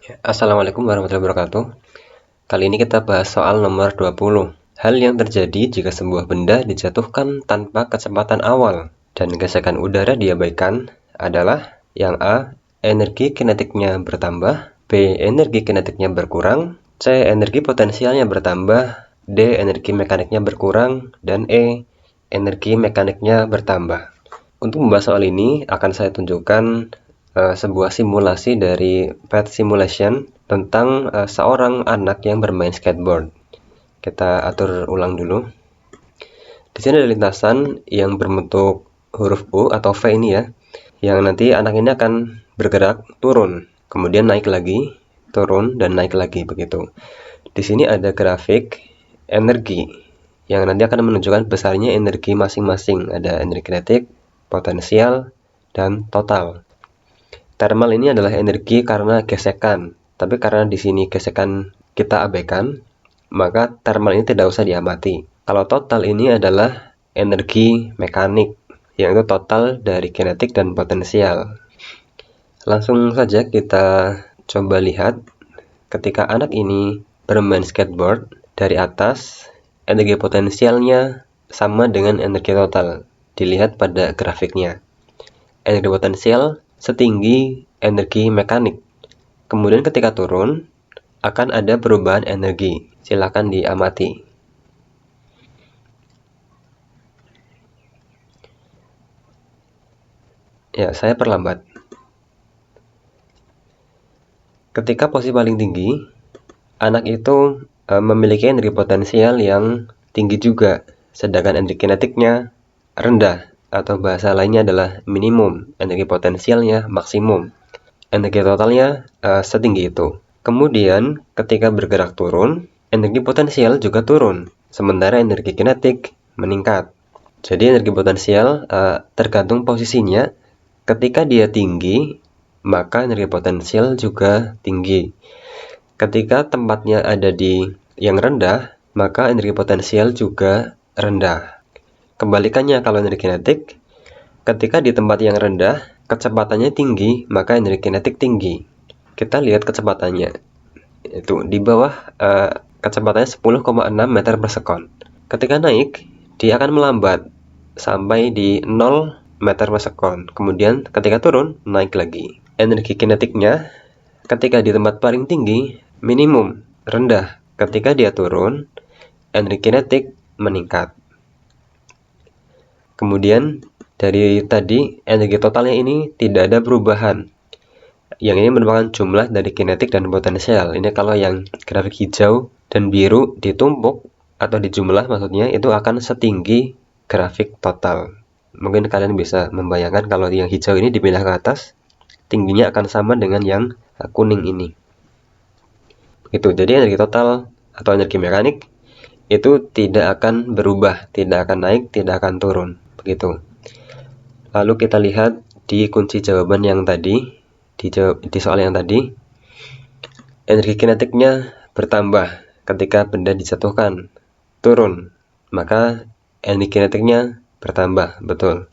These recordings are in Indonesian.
Assalamualaikum warahmatullahi wabarakatuh. Kali ini kita bahas soal nomor 20. Hal yang terjadi jika sebuah benda dijatuhkan tanpa kecepatan awal dan gesekan udara diabaikan adalah yang A. Energi kinetiknya bertambah, B. Energi kinetiknya berkurang, C. Energi potensialnya bertambah, D. Energi mekaniknya berkurang, dan E. Energi mekaniknya bertambah. Untuk membahas soal ini akan saya tunjukkan sebuah simulasi dari PET Simulation tentang seorang anak yang bermain skateboard. Kita atur ulang dulu. Di sini ada lintasan yang berbentuk huruf U atau V ini ya, yang nanti anak ini akan bergerak turun, kemudian naik lagi, turun dan naik lagi begitu. Di sini ada grafik energi yang nanti akan menunjukkan besarnya energi masing-masing. Ada energi kinetik, potensial, dan total. Thermal ini adalah energi karena gesekan, tapi karena di sini gesekan kita abaikan, maka thermal ini tidak usah diamati. Kalau total ini adalah energi mekanik, yaitu total dari kinetik dan potensial. Langsung saja kita coba lihat ketika anak ini bermain skateboard dari atas, energi potensialnya sama dengan energi total. Dilihat pada grafiknya. Energi potensial setinggi energi mekanik. Kemudian ketika turun, akan ada perubahan energi. Silakan diamati. Ya, saya perlambat. Ketika posisi paling tinggi, anak itu memiliki energi potensial yang tinggi juga, sedangkan energi kinetiknya rendah, atau bahasa lainnya adalah minimum. Energi potensialnya maksimum. Energi totalnya setinggi itu. Kemudian ketika bergerak turun, energi potensial juga turun, sementara energi kinetik meningkat. Jadi energi potensial tergantung posisinya. Ketika dia tinggi, maka energi potensial juga tinggi. Ketika tempatnya ada di yang rendah, maka energi potensial juga rendah. Kebalikannya kalau energi kinetik, ketika di tempat yang rendah, kecepatannya tinggi, maka energi kinetik tinggi. Kita lihat kecepatannya. Itu di bawah kecepatannya 10,6 meter per sekon. Ketika naik, dia akan melambat sampai di 0 meter per sekon. Kemudian ketika turun, naik lagi. Energi kinetiknya ketika di tempat paling tinggi, minimum, rendah. Ketika dia turun, energi kinetik meningkat. Kemudian dari tadi, energi totalnya ini tidak ada perubahan. Yang ini merupakan jumlah dari kinetik dan potensial. Ini kalau yang grafik hijau dan biru ditumpuk atau dijumlah maksudnya, itu akan setinggi grafik total. Mungkin kalian bisa membayangkan kalau yang hijau ini dipindah ke atas, tingginya akan sama dengan yang kuning ini. Begitu. Jadi energi total atau energi mekanik itu tidak akan berubah, tidak akan naik, tidak akan turun. Begitu. Lalu kita lihat di kunci jawaban yang tadi, di soal yang tadi, energi kinetiknya bertambah ketika benda dijatuhkan, turun, maka energi kinetiknya bertambah, betul.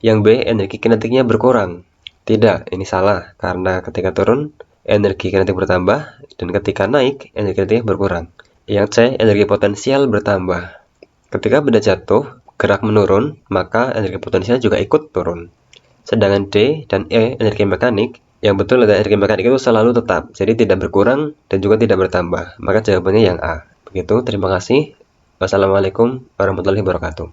Yang B, energi kinetiknya berkurang. Tidak, ini salah, karena ketika turun, energi kinetik bertambah, dan ketika naik, energi kinetiknya berkurang. Yang C, energi potensial bertambah. Ketika benda jatuh, gerak menurun, maka energi potensial juga ikut turun. Sedangkan D dan E, energi mekanik, yang betul adalah energi mekanik itu selalu tetap, jadi tidak berkurang dan juga tidak bertambah. Maka jawabannya yang A. Begitu, terima kasih. Wassalamualaikum warahmatullahi wabarakatuh.